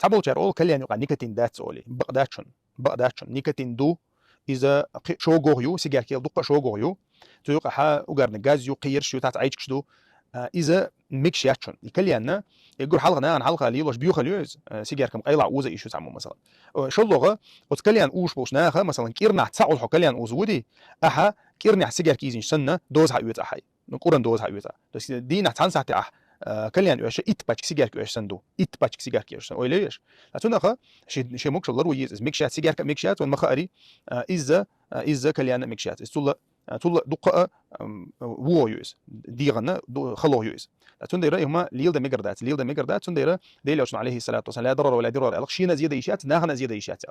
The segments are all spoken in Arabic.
حبولشار أول كليان يقع نيكوتين داتس أولي بقداتشون نيكوتين دو إذا شو غوريو سيجار كيل دقة شو غوريو تيوقع ها وقرن غاز يقير شو تاع عيش كشدو إذا ميكش ياتشون يكليان يقول حلقة عن حلقة ليلوش بيوخليوز سيجار كم قيلع وزا إيشو تعمو مثلا شو اللغة وتكليان أوش بوش ناخا مثلا كيرنا تسعول حكليان أوزودي أها كيرنا سيجار كيزين سنة دوز حيوت أحي نقولن دوز حيوت بس دي نحتان ساعتي كليان يوش إتباتش سيجار كيوش سندو إتباتش سيجار كيوش سن ويليش لاتونخا شي موكش الله رويز ميكشات سيجار كميكشات والمخاري إذا كليان ميكشات استولا تول دقة وويوز ديغنا خلويوز تندير هما ليلدا ميجردات تندير ديلوش عليه الصلاة والسلام لا ضرر ولا ضرر الخشينا زيادة إيشات ناهنا زيادة إيشات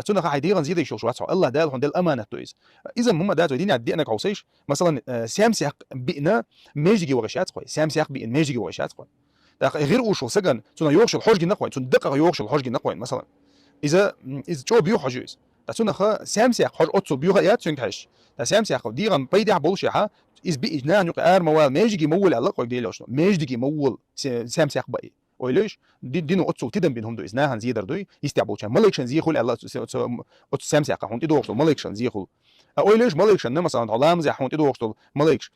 تندخ حيديغن زيادة يشوش واتسو الله دال هون دل أمانة تويز إذا هم داتو دينا عدينا قوسيش مثلا سامسيق بينا ميجي وغشات خوي سامسيق بين ميجي وغشات خوي غير وشو سجن تنا يوغش الحوش نقوي تندقق يوغش الحوش نقوي مثلا إذا جو بيو حجوز تسونخ سامسيق حوش أتسو بيو غيات سنكحش سامسيق ديغن بيدع بولشها إز بإجنان يقار موال ميجي مول على قوي ديلوش ميجي مول سامسيق بقى ويليش دينو أتسو تدم بينهم دو إزناهن زيدر دوي يستعبوشان ملكشن زيخول الله أتسو سامسيق هون تدوغش ملكشن زيخول ويليش ملكشن مثلا علام زي هون تدوغش ملكش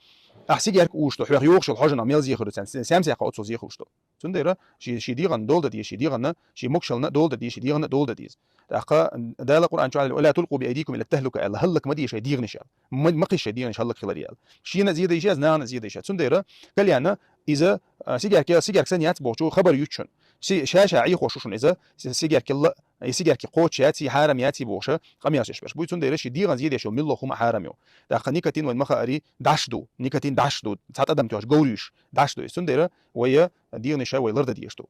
أحسيج يرك وشتو حوار يوغش الحاجة نعمل زيخول سامسيق أتسو زيخولشتو تنديرا شي ديغن دول دي شي ديغن شي مكشلنا دول دي شي ديغن دول دي دقا دال القرآن تعالى ولا تلقوا بأيديكم إلى التهلكة الله هلك ما دي شي ديغن شال ما قيش ديغن هلك خلال شينا زيادة يشاز نانا زيادة يشاز تنديرا قال يعني إذا سيجار سنيات بوشو خبر يوتشن شاشة عي خوشوشن إذا سيجار كلا سيجار كي قوت شاتي حارم ياتي بوشة قمياس يشبش بوي تنديرا شي ديغن زيادة شو ملو خم حارميو دقا نيكاتين وين مخاري داشدو نيكاتين داشدو ساعات أدم توش جوريش داشدو تنديرا ويا ديغن شا ويلرد ديشتو